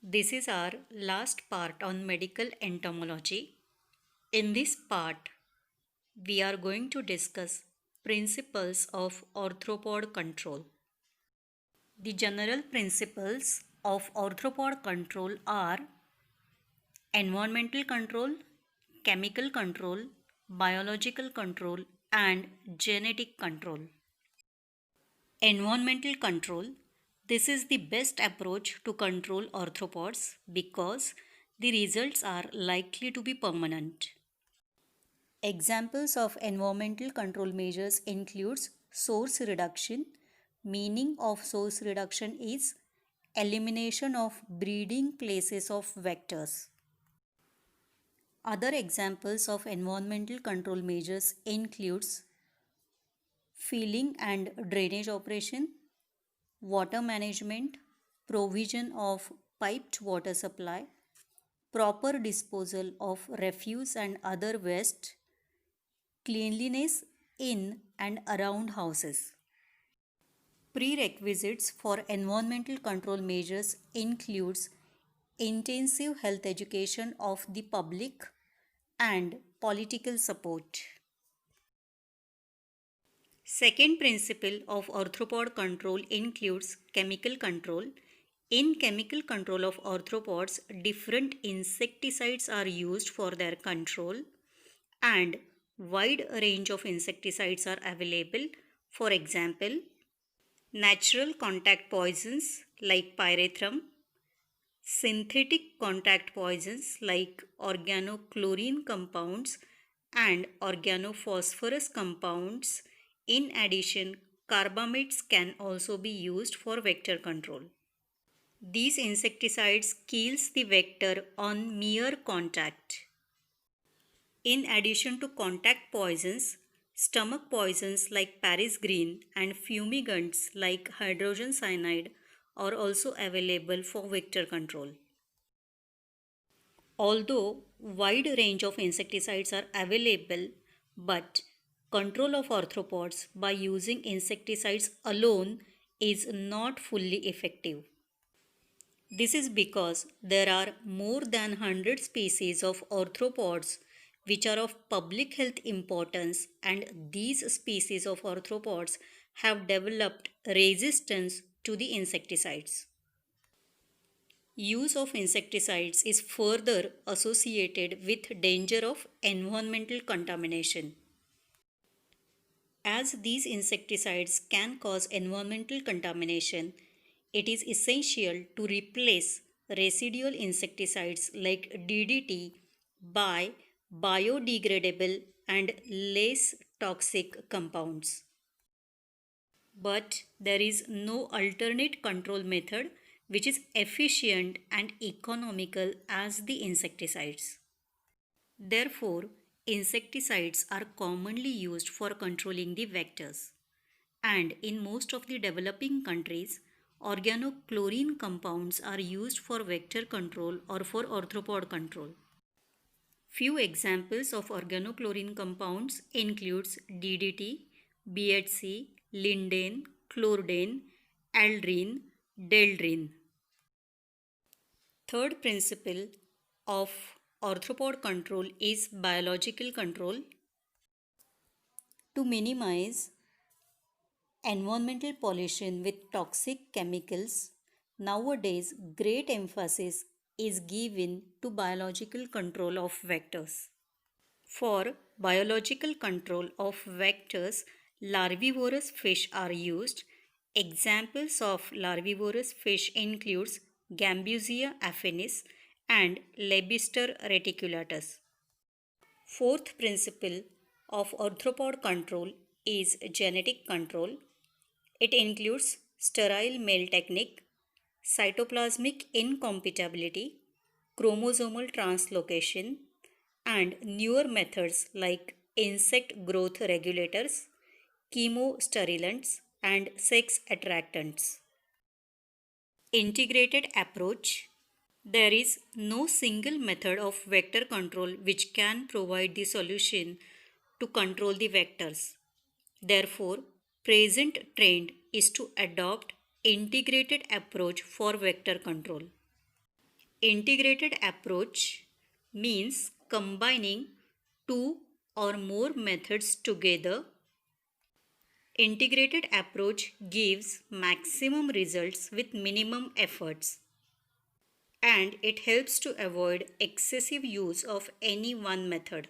This is our last part on medical entomology. In this part, we are going to discuss principles of arthropod control. The general principles of arthropod control are environmental control, chemical control, biological control, and genetic control. Environmental control. This is the best approach to control arthropods because the results are likely to be permanent. Examples of environmental control measures includes source reduction. Meaning of source reduction is elimination of breeding places of vectors. Other examples of environmental control measures includes filling and drainage operation, water management, provision of piped water supply, proper disposal of refuse and other waste, cleanliness in and around houses. Prerequisites for environmental control measures includes intensive health education of the public and political support. Second principle of arthropod control includes chemical control. In chemical control of arthropods, different insecticides are used for their control and wide range of insecticides are available. For example, natural contact poisons like pyrethrum, synthetic contact poisons like organochlorine compounds and organophosphorus compounds. In addition, carbamates can also be used for vector control. These insecticides kills the vector on mere contact. In addition to contact poisons, stomach poisons like Paris green and fumigants like hydrogen cyanide are also available for vector control. Although wide range of insecticides are available, but control of arthropods by using insecticides alone is not fully effective. This is because there are more than 100 species of arthropods which are of public health importance, and these species of arthropods have developed resistance to the insecticides. Use of insecticides is further associated with danger of environmental contamination. As these insecticides can cause environmental contamination, it is essential to replace residual insecticides like DDT by biodegradable and less toxic compounds. But there is no alternate control method which is efficient and economical as the insecticides. Therefore, insecticides are commonly used for controlling the vectors. And in most of the developing countries, organochlorine compounds are used for vector control or for arthropod control. Few examples of organochlorine compounds includes DDT, BHC, lindane, chlordane, aldrine, deldrine. Third principle of arthropod control is biological control. To minimize environmental pollution with toxic chemicals, nowadays great emphasis is given to biological control of vectors. For biological control of vectors, larvivorous fish are used. Examples of larvivorous fish includes Gambusia affinis and Lebister reticulatus. Fourth principle of arthropod control is genetic control. It includes sterile male technique, cytoplasmic incompatibility, chromosomal translocation, and newer methods like insect growth regulators, chemostimulants, and sex attractants. Integrated approach. There is no single method of vector control which can provide the solution to control the vectors. Therefore, present trend is to adopt integrated approach for vector control. Integrated approach means combining two or more methods together. Integrated approach gives maximum results with minimum efforts, and it helps to avoid excessive use of any one method.